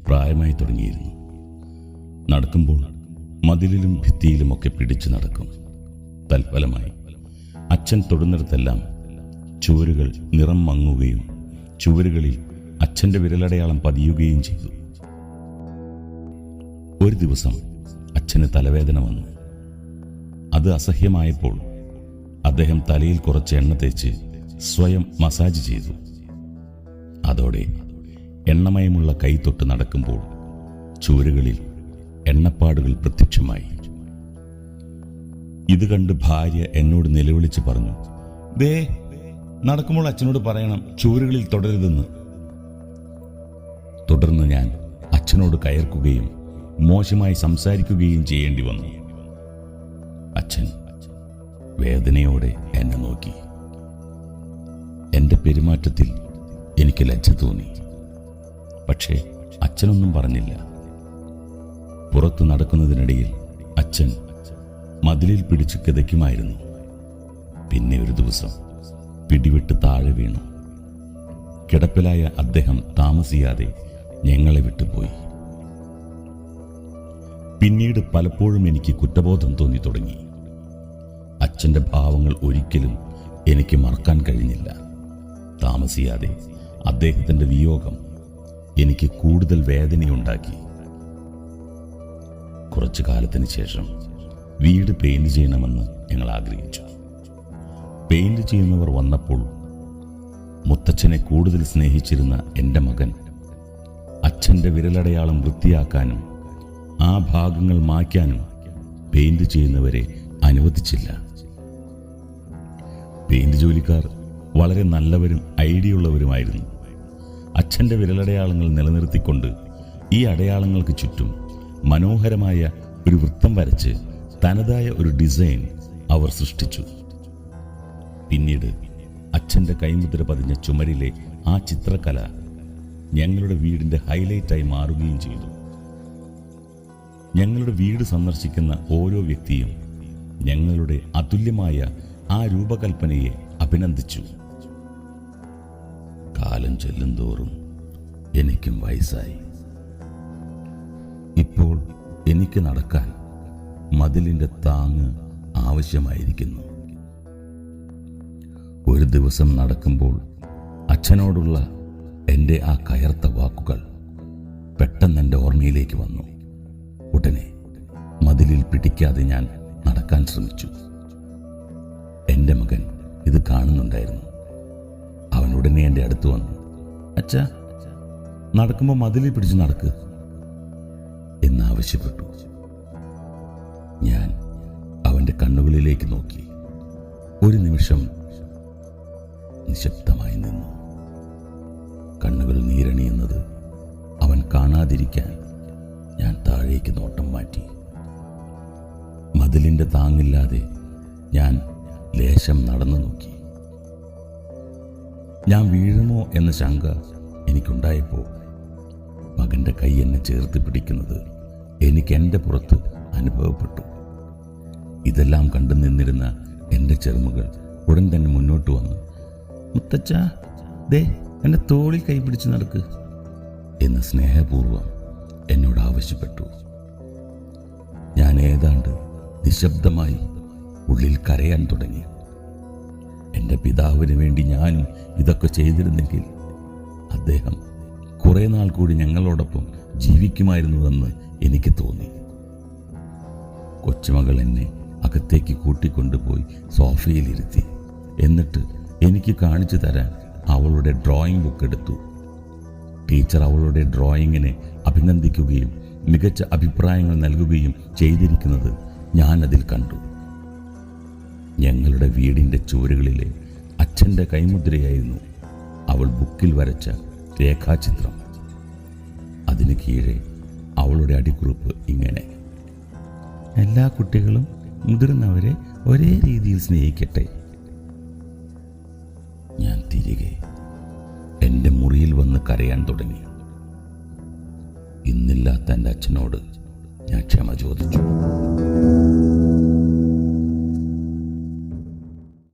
പ്രായമായി തുടങ്ങിയിരുന്നു. നടക്കുമ്പോൾ മതിലിലും ഭിത്തിയിലുമൊക്കെ പിടിച്ചു നടക്കും. തൽഫലമായി അച്ഛൻ തൊടുന്നിടത്തെല്ലാം ചുവരുകൾ നിറം മങ്ങുകയും ചുവരുകളിൽ അച്ഛൻ്റെ വിരലടയാളം പതിയുകയും ചെയ്തു. ഒരു ദിവസം അച്ഛന് തലവേദന വന്നു. അത് അസഹ്യമായപ്പോൾ അദ്ദേഹം തലയിൽ കുറച്ച് എണ്ണ തേച്ച് സ്വയം മസാജ് ചെയ്തു. അതോടെ എണ്ണമയമുള്ള കൈ തൊട്ട് നടക്കുമ്പോൾ ചുവരുകളിൽ എണ്ണപ്പാടുകൾ പ്രത്യക്ഷമായി. ഇത് കണ്ട് ഭാര്യ എന്നോട് നിലവിളിച്ച് പറഞ്ഞു, ദേ, നടക്കുമ്പോൾ അച്ഛനോട് പറയണം ചുവരുകളിൽ തുടരുതെന്ന്. തുടർന്ന് ഞാൻ അച്ഛനോട് കയർക്കുകയും മോശമായി സംസാരിക്കുകയും ചെയ്യേണ്ടി വന്നു. അച്ഛൻ വേദനയോടെ എന്നെ നോക്കി. എൻ്റെ പെരുമാറ്റത്തിൽ എനിക്ക് ലജ്ജ തോന്നി. പക്ഷേ അച്ഛനൊന്നും പറഞ്ഞില്ല. പുറത്തു നടക്കുന്നതിനിടയിൽ അച്ഛൻ മതിലിൽ പിടിച്ച് കിതയ്ക്കുമായിരുന്നു. പിന്നെ ഒരു ദിവസം പിടിവിട്ട് താഴെ വീണു. കിടപ്പിലായ അദ്ദേഹം താമസിയാതെ ഞങ്ങളെ വിട്ടുപോയി. പിന്നീട് പലപ്പോഴും എനിക്ക് കുറ്റബോധം തോന്നി തുടങ്ങി. അച്ഛൻ്റെ ഭാവങ്ങൾ ഒരിക്കലും എനിക്ക് മറക്കാൻ കഴിഞ്ഞില്ല. താമസിയാതെ അദ്ദേഹത്തിൻ്റെ വിയോഗം എനിക്ക് കൂടുതൽ വേദനയുണ്ടാക്കി. കുറച്ചു കാലത്തിന് ശേഷം വീട് പെയിന്റ് ചെയ്യണമെന്ന് ഞങ്ങൾ ആഗ്രഹിച്ചു. പെയിന്റ് ചെയ്യുന്നവർ വന്നപ്പോൾ മുത്തച്ഛനെ കൂടുതൽ സ്നേഹിച്ചിരുന്ന എൻ്റെ മകൻ അച്ഛൻ്റെ വിരലടയാളം വൃത്തിയാക്കാനും ആ ഭാഗങ്ങൾ മായ്ക്കാനും പെയിന്റ് ചെയ്യുന്നവരെ അനുവദിച്ചില്ല. പെയിന്റ് ജോലിക്കാർ വളരെ നല്ലവരും ഐഡിയയുള്ളവരുമായിരുന്നു. അച്ഛൻ്റെ വിരലടയാളങ്ങൾ നിലനിർത്തിക്കൊണ്ട് ഈ അടയാളങ്ങൾക്ക് ചുറ്റും മനോഹരമായ ഒരു വൃത്തം വരച്ച് തനതായ ഒരു ഡിസൈൻ അവർ സൃഷ്ടിച്ചു. പിന്നീട് അച്ഛൻ്റെ കൈമുദ്ര പതിഞ്ഞ ചുമരിലെ ആ ചിത്രകല ഞങ്ങളുടെ വീടിൻ്റെ ഹൈലൈറ്റായി മാറുകയും ചെയ്തു. ഞങ്ങളുടെ വീട് സന്ദർശിക്കുന്ന ഓരോ വ്യക്തിയും ഞങ്ങളുടെ അതുല്യമായ ആ രൂപകൽപ്പനയെ അഭിനന്ദിച്ചു. കാലം ചെല്ലുന്തോറും എനിക്കും വയസ്സായി. ഇപ്പോൾ എനിക്ക് നടക്കാൻ മതിലിൻ്റെ താങ്ങ് ആവശ്യമായിരിക്കുന്നു. ഒരു ദിവസം നടക്കുമ്പോൾ അച്ഛനോടുള്ള എൻ്റെ ആ കയർത്ത വാക്കുകൾ പെട്ടെന്ന് എൻ്റെ ഓർമ്മയിലേക്ക് വന്നു. ഉടനെ മതിലിൽ പിടിക്കാതെ ഞാൻ നടക്കാൻ ശ്രമിച്ചു. എൻ്റെ മകൻ ഇത് കാണുന്നുണ്ടായിരുന്നു. അവൻ ഉടനെ എൻ്റെ അടുത്ത് വന്നു. അച്ഛാ, നടക്കുമ്പോൾ മതിലിൽ പിടിച്ച് നടക്ക് എന്നാവശ്യപ്പെട്ടു. ഞാൻ അവൻ്റെ കണ്ണുകളിലേക്ക് നോക്കി. ഒരു നിമിഷം നിശബ്ദമായി നിന്നു. കണ്ണുകൾ നീരണിയുന്നത് അവൻ കാണാതിരിക്കാൻ ഞാൻ താഴേക്ക് നോട്ടം മാറ്റി. മതിലിൻ്റെ താങ്ങില്ലാതെ ഞാൻ ലേശം നടന്നു നോക്കി. ഞാൻ വീഴുമോ എന്ന ശങ്ക എനിക്കുണ്ടായപ്പോൾ മകൻ്റെ കൈ എന്നെ ചേർത്ത് പിടിക്കുന്നത് എനിക്ക് എൻ്റെ പുറത്ത് അനുഭവപ്പെട്ടു. ഇതെല്ലാം കണ്ടു നിന്നിരുന്ന എൻ്റെ ചെറുമകൾ ഉടൻ തന്നെ മുന്നോട്ട് വന്നു. മുത്തച്ഛ, ദേ, എൻ്റെ തോളിൽ കൈ പിടിച്ച് നടക്ക് എന്ന് സ്നേഹപൂർവം എന്നോട് ആവശ്യപ്പെട്ടു. ഞാൻ ഏതാണ്ട് നിശബ്ദമായി ഉള്ളിൽ കരയാൻ തുടങ്ങി. എൻ്റെ പിതാവിന് വേണ്ടി ഞാനും ഇതൊക്കെ ചെയ്തിരുന്നെങ്കിൽ അദ്ദേഹം കുറെ നാൾ കൂടി ഞങ്ങളോടൊപ്പം ജീവിക്കുമായിരുന്നുവെന്ന് എനിക്ക് തോന്നി. കൊച്ചുമകൾ എന്നെ അകത്തേക്ക് കൂട്ടിക്കൊണ്ടുപോയി സോഫയിലിരുത്തി. എന്നിട്ട് എനിക്ക് കാണിച്ചു തരാൻ അവളുടെ ഡ്രോയിങ് ബുക്ക് എടുത്തു. ടീച്ചർ അവളുടെ ഡ്രോയിങ്ങിനെ അഭിനന്ദിക്കുകയും മികച്ച അഭിപ്രായങ്ങൾ നൽകുകയും ചെയ്തിരിക്കുന്നത് ഞാൻ അതിൽ കണ്ടു. ഞങ്ങളുടെ വീടിൻ്റെ ചുവരുകളിലെ അച്ഛൻ്റെ കൈമുദ്രയായിരുന്നു അവൾ ബുക്കിൽ വരച്ച രേഖാചിത്രം. അതിന് കീഴെ അവളുടെ അടിക്കുറിപ്പ് ഇങ്ങനെ: എല്ലാ കുട്ടികളും മുതിർന്നവരെ ഒരേ രീതിയിൽ സ്നേഹിക്കട്ടെ. ഞാൻ തിരികെ എൻ്റെ മുറിയിൽ വന്ന് കരയാൻ തുടങ്ങി. ഇന്നില്ലാത്ത എൻ്റെ അച്ഛനോട് ഞാൻ ക്ഷമ ചോദിച്ചു.